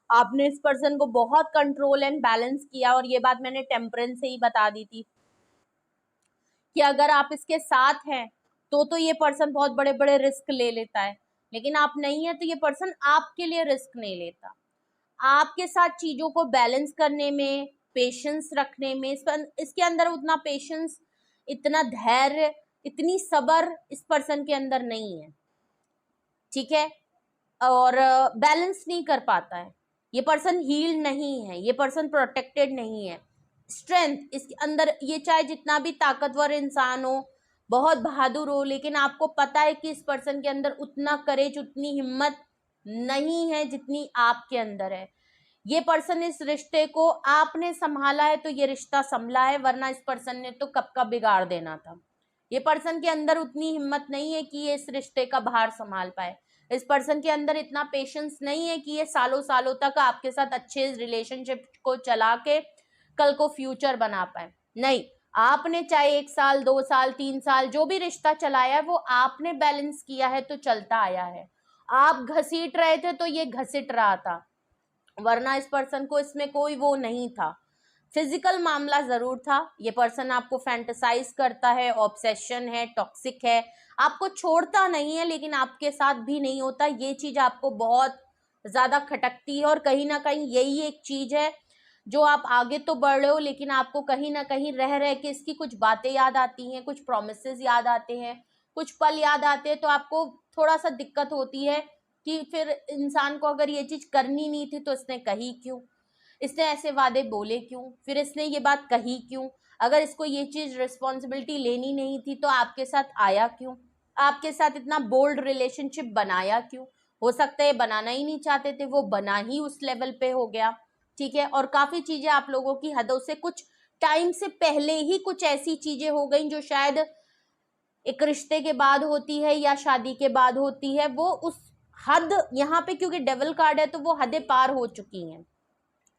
आपने इस पर्सन को बहुत कंट्रोल एंड बैलेंस किया। और ये बात मैंने टेम्परेंस से ही बता दी थी कि अगर आप इसके साथ हैं तो ये पर्सन बहुत बड़े बड़े रिस्क ले लेता है, लेकिन आप नहीं है तो ये पर्सन आपके लिए रिस्क नहीं लेता। आपके साथ चीजों को बैलेंस करने में, पेशेंस रखने में, इसके अंदर उतना पेशेंस, इतना धैर्य, इतनी सब्र इस पर्सन के अंदर नहीं है, ठीक है। और बैलेंस नहीं कर पाता है, ये पर्सन हील्ड नहीं है, ये पर्सन प्रोटेक्टेड नहीं है। स्ट्रेंथ इसके अंदर, ये चाहे जितना भी ताकतवर इंसान हो, बहुत बहादुर हो, लेकिन आपको पता है कि इस पर्सन के अंदर उतना करेज, उतनी हिम्मत नहीं है जितनी आपके अंदर है। ये पर्सन, इस रिश्ते को आपने संभाला है तो ये रिश्ता संभला है, वरना इस पर्सन ने तो कब का बिगाड़ देना था। ये पर्सन के अंदर उतनी हिम्मत नहीं है कि ये इस रिश्ते का भार संभाल पाए। इस पर्सन के अंदर इतना पेशेंस नहीं है कि ये सालों सालों तक आपके साथ अच्छे रिलेशनशिप को चला के कल को फ्यूचर बना पाए। नहीं, आपने चाहे 1 साल, 2 साल, 3 साल जो भी रिश्ता चलाया है वो आपने बैलेंस किया है तो चलता आया है। आप घसीट रहे थे तो ये घसीट रहा था, वरना इस पर्सन को इसमें कोई वो नहीं था। फिजिकल मामला जरूर था, ये पर्सन आपको फैंटेसाइज करता है, ऑब्सेशन है, टॉक्सिक है, आपको छोड़ता नहीं है लेकिन आपके साथ भी नहीं होता। ये चीज आपको बहुत ज्यादा खटकती है और कहीं ना कहीं यही एक चीज है जो आप आगे तो बढ़ रहे हो लेकिन आपको कहीं ना कहीं रह रहे कि इसकी कुछ बातें याद आती हैं, कुछ प्रोमिसेस याद आते हैं, कुछ पल याद आते हैं, तो आपको थोड़ा सा दिक्कत होती है कि फिर इंसान को अगर ये चीज करनी नहीं थी तो इसने कही क्यों, इसने ऐसे वादे बोले क्यों, फिर इसने ये बात कही क्यों, अगर इसको ये चीज रिस्पॉन्सिबिलिटी लेनी नहीं थी तो आपके साथ आया क्यों, आपके साथ इतना बोल्ड रिलेशनशिप बनाया क्यों। हो सकता है बनाना ही नहीं चाहते थे, वो बना ही उस लेवल पे हो गया, ठीक है। और काफी चीजें आप लोगों की हदों से, कुछ टाइम से पहले ही कुछ ऐसी चीजें हो गई जो शायद एक रिश्ते के बाद होती है या शादी के बाद होती है, वो उस हद यहाँ पे, क्योंकि डेविल कार्ड है तो वो हदें पार हो चुकी हैं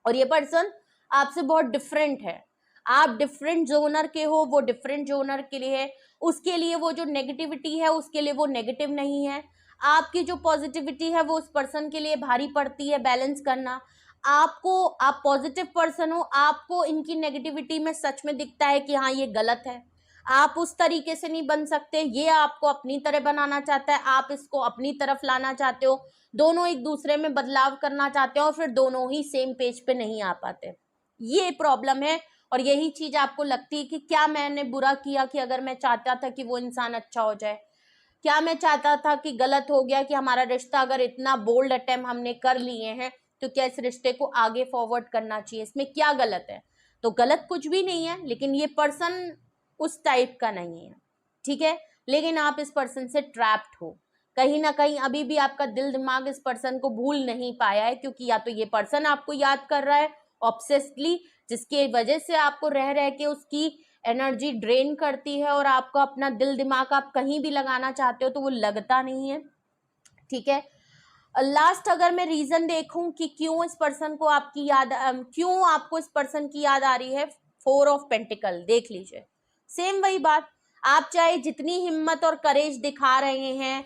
और ये पर्सन आपसे बहुत डिफरेंट है। आप डिफरेंट जोनर के हो, वो डिफरेंट जोनर के लिए है। उसके लिए वो जो नेगेटिविटी है उसके लिए वो नेगेटिव नहीं है, आपकी जो पॉजिटिविटी है वो उस पर्सन के लिए भारी पड़ती है बैलेंस करना। आपको, आप पॉजिटिव पर्सन हो, आपको इनकी नेगेटिविटी में सच में दिखता है कि हाँ ये गलत है, आप उस तरीके से नहीं बन सकते, ये आपको अपनी तरह बनाना चाहता है, आप इसको अपनी तरफ लाना चाहते हो, दोनों एक दूसरे में बदलाव करना चाहते हो और फिर दोनों ही सेम पेज पे नहीं आ पाते। ये प्रॉब्लम है और यही चीज आपको लगती है कि क्या मैंने बुरा किया कि अगर मैं चाहता था कि वो इंसान अच्छा हो जाए, क्या मैं चाहता था कि गलत हो गया कि हमारा रिश्ता, अगर इतना बोल्ड अटेम्प्ट हमने कर लिए हैं तो क्या इस रिश्ते को आगे फॉरवर्ड करना चाहिए, इसमें क्या गलत है। तो गलत कुछ भी नहीं है, लेकिन ये पर्सन उस टाइप का नहीं है, ठीक है। लेकिन आप इस पर्सन से ट्रैप्ड हो, कहीं ना कहीं अभी भी आपका दिल दिमाग इस पर्सन को भूल नहीं पाया है, क्योंकि या तो ये पर्सन आपको याद कर रहा है ऑब्सेस्डली, जिसकी वजह से आपको रह रह के उसकी एनर्जी ड्रेन करती है और आपको अपना दिल दिमाग आप कहीं भी लगाना चाहते हो तो वो लगता नहीं है, ठीक है। लास्ट अगर मैं रीजन देखूं कि क्यों इस पर्सन को आपकी याद, क्यों आपको इस पर्सन की याद आ रही है, 4 ऑफ पेंटिकल देख लीजिए। सेम वही बात, आप चाहे जितनी हिम्मत और करेज दिखा रहे हैं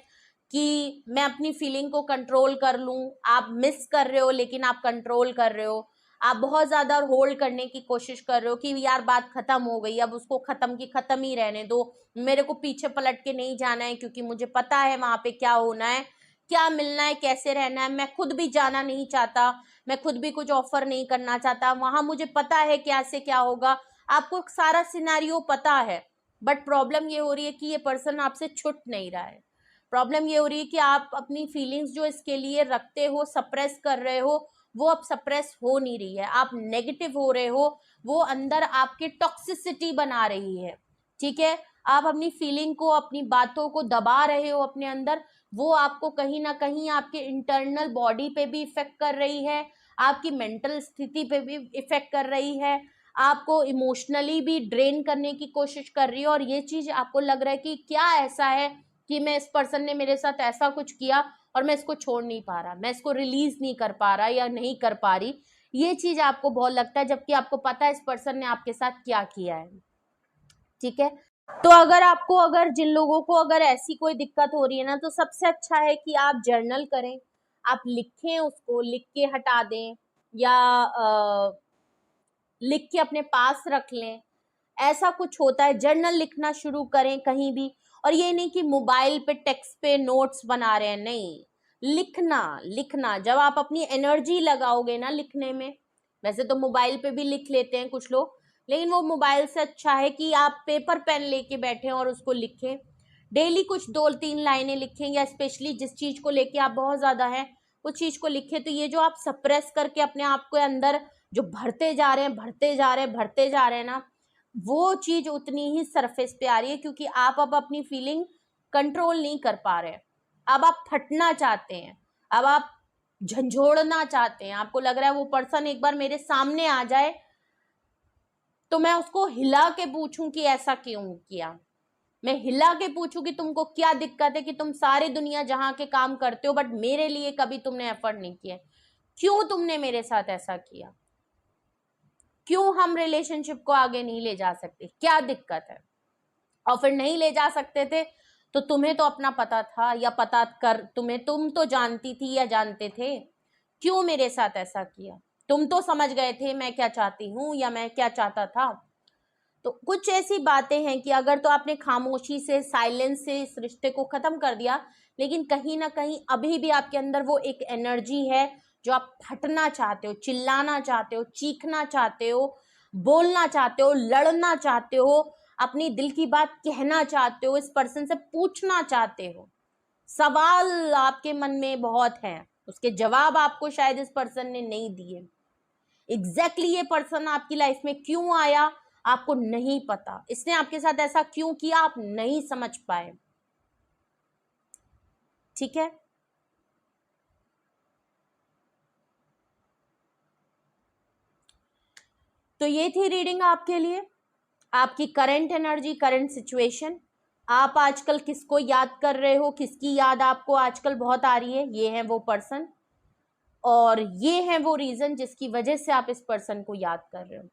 कि मैं अपनी फीलिंग को कंट्रोल कर लूं, आप मिस कर रहे हो लेकिन आप कंट्रोल कर रहे हो, आप बहुत ज्यादा होल्ड करने की कोशिश कर रहे हो कि यार बात खत्म हो गई, अब उसको खत्म की खत्म ही रहने दो, मेरे को पीछे पलट के नहीं जाना है क्योंकि मुझे पता है वहां पे क्या होना है, क्या मिलना है, कैसे रहना है, मैं खुद भी जाना नहीं चाहता, मैं खुद भी कुछ ऑफर नहीं करना चाहता, वहां मुझे पता है क्या से क्या होगा, आपको सारा सिनेरियो पता है। बट प्रॉब्लम ये हो रही है कि ये पर्सन आपसे छूट नहीं रहा है, प्रॉब्लम ये हो रही है कि आप अपनी फीलिंग्स जो इसके लिए रखते हो, सप्रेस कर रहे हो, वो अब सप्रेस हो नहीं रही है, आप नेगेटिव हो रहे हो, वो अंदर आपकी टॉक्सिसिटी बना रही है, ठीक है। आप अपनी फीलिंग को, अपनी बातों को दबा रहे हो अपने अंदर, वो आपको कहीं ना कहीं आपके इंटरनल बॉडी पे भी इफेक्ट कर रही है, आपकी मेंटल स्थिति पे भी इफेक्ट कर रही है, आपको इमोशनली भी ड्रेन करने की कोशिश कर रही है। और ये चीज आपको लग रहा है कि क्या ऐसा है कि मैं इस पर्सन ने मेरे साथ ऐसा कुछ किया और मैं इसको छोड़ नहीं पा रहा, मैं इसको रिलीज नहीं कर पा रहा या नहीं कर पा रही, ये चीज आपको बहुत लगता है, जबकि आपको पता है इस पर्सन ने आपके साथ क्या किया है। ठीक है, तो अगर जिन लोगों को अगर ऐसी कोई दिक्कत हो रही है ना, तो सबसे अच्छा है कि आप जर्नल करें, आप लिखें, उसको लिख के हटा दें या लिख के अपने पास रख लें। ऐसा कुछ होता है, जर्नल लिखना शुरू करें कहीं भी। और ये नहीं कि मोबाइल पे टेक्स्ट पे नोट्स बना रहे हैं, नहीं, लिखना जब आप अपनी एनर्जी लगाओगे ना लिखने में, वैसे तो मोबाइल पे भी लिख लेते हैं कुछ लोग, लेकिन वो मोबाइल से अच्छा है कि आप पेपर पेन लेके बैठे और उसको लिखें। डेली कुछ 2-3 लाइनें लिखें, या स्पेशली जिस चीज को लेके आप बहुत ज्यादा है उस चीज को लिखें। तो ये जो आप सप्रेस करके अपने आप को अंदर जो भरते जा रहे हैं ना, वो चीज उतनी ही सरफेस पे आ रही है, क्योंकि आप अब अपनी फीलिंग कंट्रोल नहीं कर पा रहे हैं। अब आप फटना चाहते हैं, अब आप झंझोड़ना चाहते हैं, आपको लग रहा है वो पर्सन एक बार मेरे सामने आ जाए तो मैं उसको हिला के पूछूं कि ऐसा क्यों किया, मैं हिला के पूछूं कि तुमको क्या दिक्कत है कि तुम सारी दुनिया जहां के काम करते हो बट मेरे लिए कभी तुमने एफर्ट नहीं किया, क्यों तुमने मेरे साथ ऐसा किया, क्यों हम रिलेशनशिप को आगे नहीं ले जा सकते, क्या दिक्कत है। और फिर नहीं ले जा सकते थे तो तुम्हें तो अपना पता था, या पता कर तुम तो जानती थी या जानते थे, क्यों मेरे साथ ऐसा किया, तुम तो समझ गए थे मैं क्या चाहती हूँ या मैं क्या चाहता था। तो कुछ ऐसी बातें हैं कि अगर तो आपने खामोशी से, साइलेंस से इस रिश्ते को खत्म कर दिया, लेकिन कहीं ना कहीं अभी भी आपके अंदर वो एक एनर्जी है जो आप फटना चाहते हो, चिल्लाना चाहते हो, चीखना चाहते हो, बोलना चाहते हो, लड़ना चाहते हो, अपनी दिल की बात कहना चाहते हो, इस पर्सन से पूछना चाहते हो। सवाल आपके मन में बहुत हैं, उसके जवाब आपको शायद इस पर्सन ने नहीं दिए। एग्जैक्टली ये पर्सन आपकी लाइफ में क्यों आया आपको नहीं पता, इसने आपके साथ ऐसा क्यों किया आप नहीं समझ पाए। ठीक है, तो ये थी रीडिंग आपके लिए, आपकी करंट एनर्जी, करंट सिचुएशन। आप आजकल किसको याद कर रहे हो, किसकी याद आपको आजकल बहुत आ रही है, ये है वो पर्सन, और ये है वो रीजन जिसकी वजह से आप इस पर्सन को याद कर रहे हो।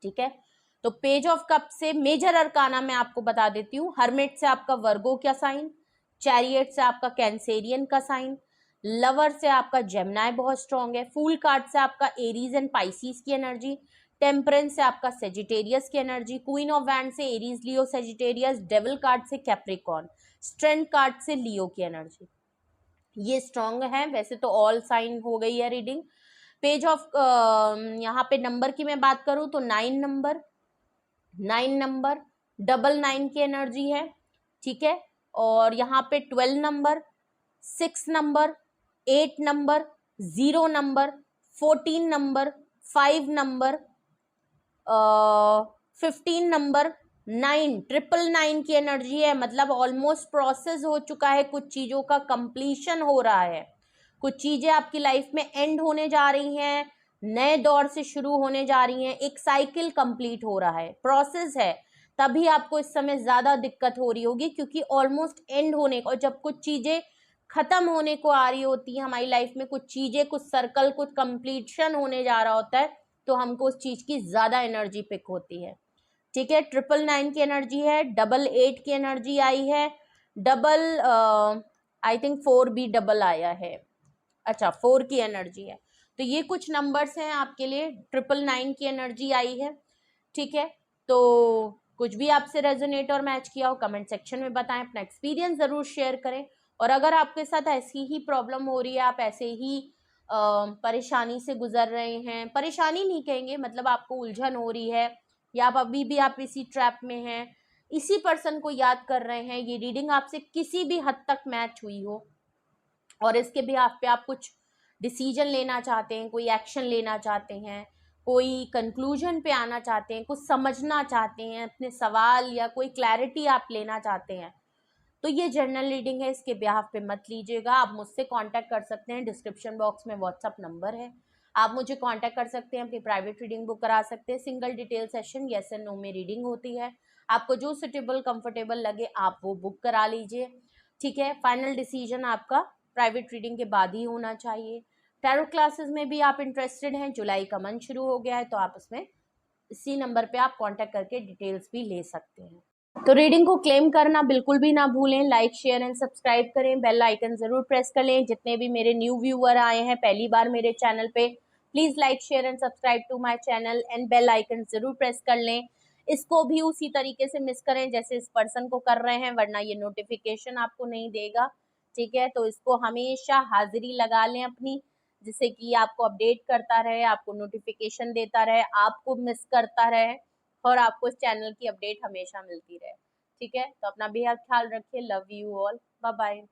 ठीक है, तो पेज ऑफ कप से मेजर अरकाना मैं आपको बता देती हूँ। हर्मिट से आपका वर्गो का साइन, चैरियट से आपका कैंसेरियन का साइन, लवर से आपका जेमिनी बहुत स्ट्रॉन्ग है, फूल कार्ड से आपका एरीज एंड पाइसिस की एनर्जी, टेम्परेंस से आपका सेजिटेरियस की एनर्जी, क्वीन ऑफ वैंड से एरीज, लियो, सेजिटेरियस, डेविल कार्ड से कैप्रिकॉर्न, स्ट्रेंथ कार्ड से लियो की एनर्जी, ये स्ट्रॉन्ग है। वैसे तो ऑल साइन हो गई है रीडिंग। पेज ऑफ यहाँ पे नंबर की मैं बात करूं तो 9 नंबर 9 की एनर्जी है। ठीक है, और यहाँ पे 12 number, 6 number, 8 number, 0 number, 14 number, 5 number, 15 number, 9 की एनर्जी है। मतलब ऑलमोस्ट प्रोसेस हो चुका है, कुछ चीजों का कंप्लीशन हो रहा है, कुछ चीजें आपकी लाइफ में एंड होने जा रही हैं, नए दौर से शुरू होने जा रही हैं, एक साइकिल कंप्लीट हो रहा है, प्रोसेस है। तभी आपको इस समय ज्यादा दिक्कत हो रही होगी, क्योंकि ऑलमोस्ट एंड होने को, और जब कुछ चीजें खत्म होने को आ रही होती है हमारी लाइफ में, कुछ चीजें, कुछ सर्कल, कुछ कंप्लीशन होने जा रहा होता है, तो हमको उस चीज की ज्यादा एनर्जी पिक होती है। ठीक है, 999 की एनर्जी है, 88 की एनर्जी आई है, डबल आई थिंक 4 भी डबल आया है, अच्छा 4 की एनर्जी है। तो ये कुछ नंबर्स हैं आपके लिए, 999 की एनर्जी आई है। ठीक है, तो कुछ भी आपसे रेजोनेट और मैच किया हो कमेंट सेक्शन में बताएं, अपना एक्सपीरियंस जरूर शेयर करें। और अगर आपके साथ ऐसी ही प्रॉब्लम हो रही है, आप ऐसे ही परेशानी से गुजर रहे हैं, परेशानी नहीं कहेंगे, मतलब आपको उलझन हो रही है, या आप अभी भी आप इसी ट्रैप में हैं, इसी पर्सन को याद कर रहे हैं, ये रीडिंग आपसे किसी भी हद तक मैच हुई हो और इसके बिहाफ पे आप कुछ डिसीजन लेना चाहते हैं, कोई एक्शन लेना चाहते हैं, कोई कंक्लूजन पे आना चाहते हैं, कुछ समझना चाहते हैं, अपने सवाल या कोई क्लैरिटी आप लेना चाहते हैं, तो ये जर्नल रीडिंग है, इसके बिहाफ पे मत लीजिएगा। आप मुझसे कांटेक्ट कर सकते हैं, डिस्क्रिप्शन बॉक्स में व्हाट्सअप नंबर है, आप मुझे कांटेक्ट कर सकते हैं, अपनी प्राइवेट रीडिंग बुक करा सकते हैं। Single detail session yes and no में रीडिंग होती है। आपको जो सुटेबल कंफर्टेबल लगे आप वो बुक करा लीजिए, ठीक है। फाइनल डिसीजन आपका प्राइवेट रीडिंग के बाद ही होना चाहिए। टैरो क्लासेस में भी आप इंटरेस्टेड हैं, जुलाई का मंथ शुरू हो गया है, तो आप उसमें इसी नंबर पे आप कांटेक्ट करके डिटेल्स भी ले सकते हैं। तो रीडिंग को क्लेम करना बिल्कुल भी ना भूलें, लाइक शेयर एंड सब्सक्राइब करें, बेल आइकन जरूर प्रेस कर लें। जितने भी मेरे न्यू व्यूअर आए हैं पहली बार मेरे चैनल पे, please like share and subscribe to my channel and bell icon जरूर प्रेस कर लें। इसको भी उसी तरीके से मिस करें जैसे इस पर्सन को कर रहे हैं, वरना ये नोटिफिकेशन आपको नहीं देगा, ठीक है। तो इसको हमेशा हाजिरी लगा लें अपनी, जिससे कि आपको अपडेट करता रहे, आपको नोटिफिकेशन देता रहे, आपको मिस करता रहे और आपको इस चैनल की अपडेट हमेशा मिलती रहे, ठीक है। तो अपना बेहद ख्याल रखिए। Love you all, bye bye.